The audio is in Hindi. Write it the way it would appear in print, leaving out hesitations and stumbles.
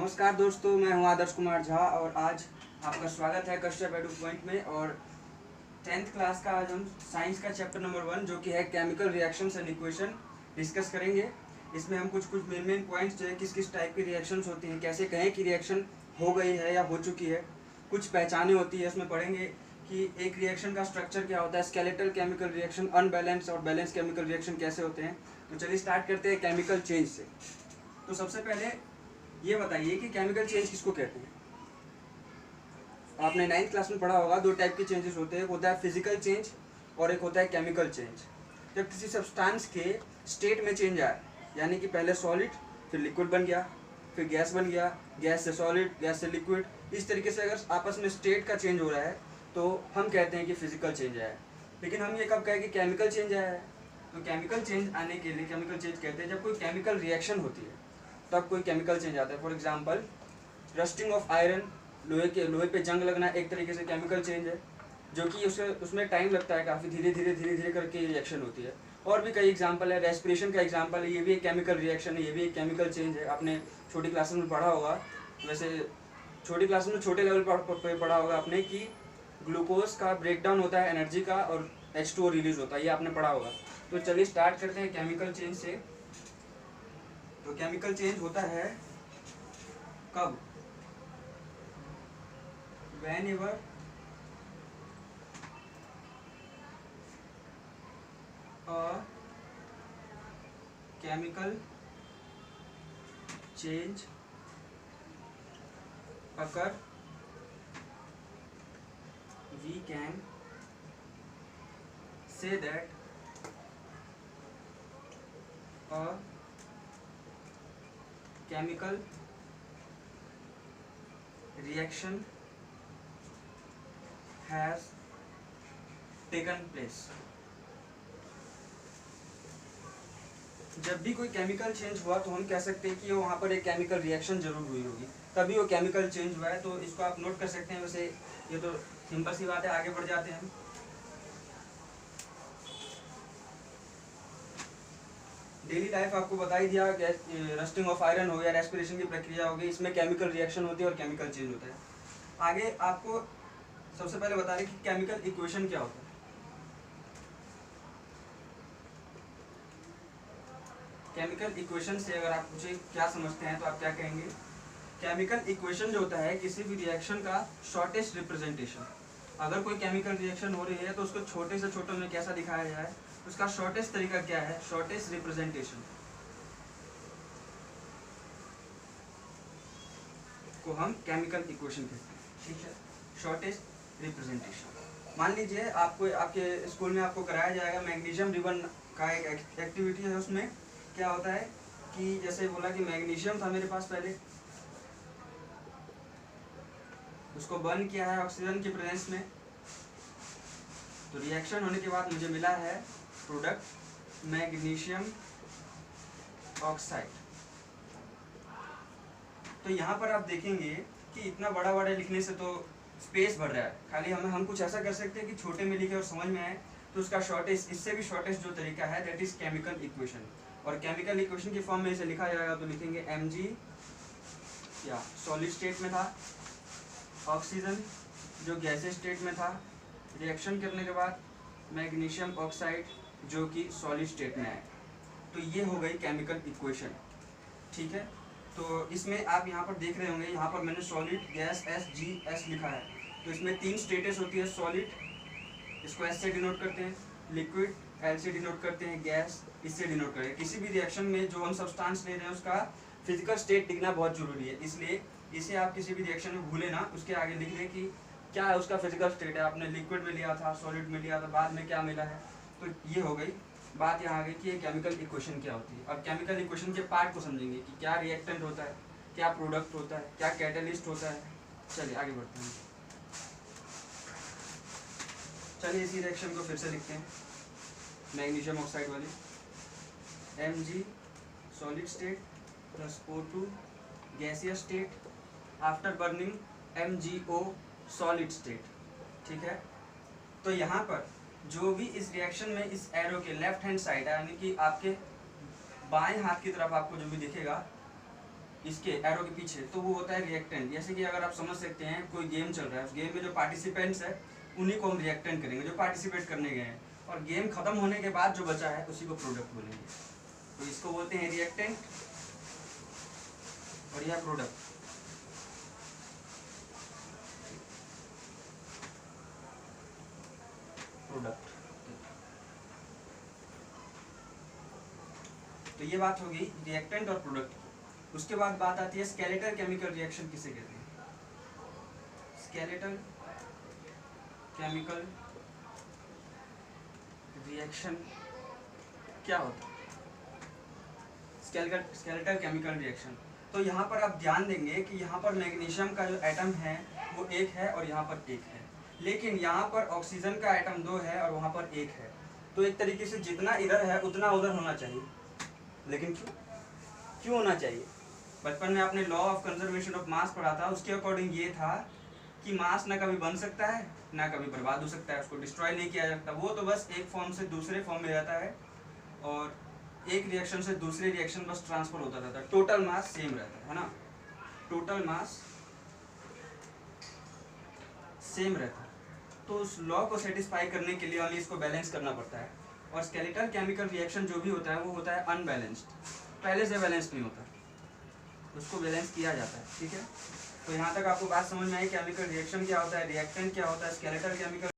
नमस्कार दोस्तों, मैं हूं आदर्श कुमार झा और आज आपका स्वागत है कश्यप एडू पॉइंट में। और 10th क्लास का आज हम साइंस का चैप्टर नंबर 1 जो कि है chemical reactions and equation discuss करेंगे। इसमें हम कुछ मेन पॉइंट्स जो है किस किस टाइप की रिएक्शंस होती हैं, कैसे कहें कि रिएक्शन हो गई है या हो चुकी है, कुछ पहचानें होती है। उसमें पढ़ेंगे कि एक रिएक्शन का स्ट्रक्चर क्या होता है, स्केलेटल केमिकल रिएक्शन, अनबैलेंस और बैलेंस केमिकल रिएक्शन कैसे होते हैं। तो चलिए स्टार्ट करते हैं केमिकल चेंज से। तो सबसे पहले ये बताइए कि केमिकल चेंज किसको कहते हैं। आपने 9th क्लास में पढ़ा होगा, दो टाइप के चेंजेस होते हैं, एक होता है फिजिकल चेंज और एक होता है केमिकल चेंज। जब किसी सब्सटेंस के स्टेट में चेंज आए, यानी कि पहले सॉलिड फिर लिक्विड बन गया, फिर गैस बन गया, गैस से सॉलिड, गैस से लिक्विड, इस तरीके से अगर आपस में स्टेट का चेंज हो रहा है तो हम कहते हैं कि फिजिकल चेंज आया है। लेकिन हम ये कब कहें कि केमिकल चेंज आया है? तो केमिकल चेंज आने के लिए केमिकल चेंज कहते हैं जब कोई केमिकल रिएक्शन होती है तब कोई केमिकल चेंज आता है। For example rusting of iron, लोहे पे जंग लगना एक तरीके से केमिकल चेंज है, जो कि उसमें टाइम लगता है, काफ़ी धीरे धीरे करके रिएक्शन होती है। और भी कई एग्जांपल है, रेस्पिरेशन का एग्जांपल है, ये भी एक केमिकल रिएक्शन है, ये भी एक केमिकल चेंज है। आपने छोटी क्लास में पढ़ा होगा, वैसे छोटी क्लास में छोटे लेवल पर पढ़ा होगा आपने कि ग्लूकोज का ब्रेकडाउन होता है एनर्जी का और H2O रिलीज होता है, ये आपने पढ़ा होगा। तो चलिए स्टार्ट करते हैं केमिकल चेंज से। तो केमिकल चेंज होता है कब? whenever a chemical change occur, we can say that a chemical reaction has taken place। जब भी कोई केमिकल चेंज हुआ तो हम कह सकते हैं कि वहाँ पर एक केमिकल रिएक्शन जरूर हुई होगी, तभी वो केमिकल चेंज हुआ है। तो इसको आप नोट कर सकते हैं। वैसे ये तो सिंपल सी बात है, आगे बढ़ जाते हैं हम। डेली लाइफ आपको बता ही दिया, रस्टिंग ऑफ आयरन हो गया, रेस्पिरेशन की प्रक्रिया हो गई, इसमें केमिकल रिएक्शन होती है और केमिकल चेंज होता है। आगे आपको सबसे पहले बता दें कि केमिकल इक्वेशन क्या होता है। केमिकल इक्वेशन से अगर आप मुझे क्या समझते हैं तो आप क्या कहेंगे? केमिकल इक्वेशन जो होता है किसी भी रिएक्शन का शॉर्टेस्ट रिप्रेजेंटेशन। अगर कोई केमिकल रिएक्शन हो रही है तो उसको छोटे से छोटे में कैसा दिखाया जाए, उसका शॉर्टेस्ट तरीका क्या है? शॉर्टेस्ट रिप्रेजेंटेशन को हम केमिकल इक्वेशन कहते हैं। ठीक है, शॉर्टेस्ट रिप्रेजेंटेशन। मान लीजिए आपको आपके स्कूल में आपको कराया जाएगा मैग्नीशियम रिबन का एक एक्टिविटी है। उसमें क्या होता है कि जैसे बोला कि मैग्नीशियम था मेरे पास पहले, उसको बर्न किया है ऑक्सीजन की प्रेजेंस में, तो रिएक्शन होने के बाद मुझे मिला है प्रोडक्ट मैग्नीशियम ऑक्साइड। तो यहाँ पर आप देखेंगे कि इतना बड़ा बड़ा लिखने से तो स्पेस भर रहा है, खाली हम कुछ ऐसा कर सकते हैं कि छोटे में लिखे और समझ में आए। तो उसका शॉर्टेस्ट, इससे भी शॉर्टेस्ट जो तरीका है दैट इज केमिकल इक्वेशन। और केमिकल इक्वेशन की फॉर्म में इसे लिखा जाएगा तो लिखेंगे Mg, या सॉलिड स्टेट में था, ऑक्सीजन जो गैसेज स्टेट में था, रिएक्शन करने के बाद मैग्नीशियम ऑक्साइड जो कि सॉलिड स्टेट में है। तो ये हो गई केमिकल इक्वेशन। ठीक है, तो इसमें आप यहाँ पर देख रहे होंगे, यहाँ पर मैंने सॉलिड, गैस, SG/S लिखा है। तो इसमें 3 स्टेटस होती है। सॉलिड, इसको S से डिनोट करते हैं, लिक्विड L से डिनोट करते हैं, गैस इससे डिनोट करते हैं। किसी भी रिएक्शन में जो हम सब्सटेंस ले रहे हैं उसका फिजिकल स्टेट दिखना बहुत जरूरी है, इसलिए इसे आप किसी भी रिएक्शन में भूले ना, उसके आगे लिख दें कि क्या है उसका फिजिकल स्टेट है। आपने लिक्विड में लिया था, सॉलिड में लिया था, बाद में क्या मिला है। तो ये हो गई बात, यहाँ आ गई कि केमिकल इक्वेशन क्या होती है। अब केमिकल इक्वेशन के पार्ट को समझेंगे कि क्या रिएक्टेंट होता है, क्या प्रोडक्ट होता है, क्या कैटलिस्ट होता है। चलिए आगे बढ़ते हैं। चलिए इसी रिएक्शन को फिर से लिखते हैं, मैग्नीशियम ऑक्साइड वाली। Mg solid state plus O2 gaseous state, after burning MgO solid state. ठीक है, तो यहाँ पर जो भी इस रिएक्शन में इस एरो के लेफ्ट हैंड साइड, यानी कि आपके बाएं हाथ की तरफ आपको जो भी दिखेगा, इसके एरो के पीछे, तो वो होता है रिएक्टेंट। जैसे कि अगर आप समझ सकते हैं कोई गेम चल रहा है, उस गेम में जो पार्टिसिपेंट्स है उन्हीं को हम रिएक्टेंट करेंगे, जो पार्टिसिपेट करने गए हैं, और गेम खत्म होने के बाद जो बचा है उसी को प्रोडक्ट बोलेंगे। तो इसको बोलते हैं रिएक्टेंट और यह प्रोडक्ट। प्रोडक्ट तो ये बात होगी रिएक्टेंट और प्रोडक्ट की। उसके बाद बात आती है स्केलेटल केमिकल रिएक्शन किसे कहते हैं। स्केलेटल केमिकल रिएक्शन क्या होता है? स्केलेटल केमिकल रिएक्शन, तो यहाँ पर आप ध्यान देंगे कि यहाँ पर मैग्नीशियम का जो एटम है वो एक है और यहाँ पर एक है, लेकिन यहाँ पर ऑक्सीजन का एटम 2 है और वहाँ पर 1 है। तो एक तरीके से जितना इधर है उतना उधर होना चाहिए, लेकिन क्यों होना चाहिए? बचपन में आपने law of conservation of mass पढ़ा था, उसके अकॉर्डिंग ये था कि मास ना कभी बन सकता है ना कभी बर्बाद हो सकता है, उसको डिस्ट्रॉय नहीं किया जा सकता, वो तो बस एक फॉर्म से दूसरे फॉर्म में रहता है और एक रिएक्शन से दूसरे रिएक्शन बस ट्रांसफर होता रहता है। टोटल मास सेम रहता है ना, टोटल मास सेम रहता है। तो उस लॉ को सेटिस्फाई करने के लिए ओनली इसको बैलेंस करना पड़ता है। और स्केलेटल केमिकल रिएक्शन जो भी होता है वो होता है अनबैलेंस्ड, पहले से बैलेंस नहीं होता, उसको बैलेंस किया जाता है। ठीक है, तो यहाँ तक आपको बात समझ में आई केमिकल रिएक्शन क्या होता है, रिएक्टेंट क्या होता है, स्केलेटल केमिकल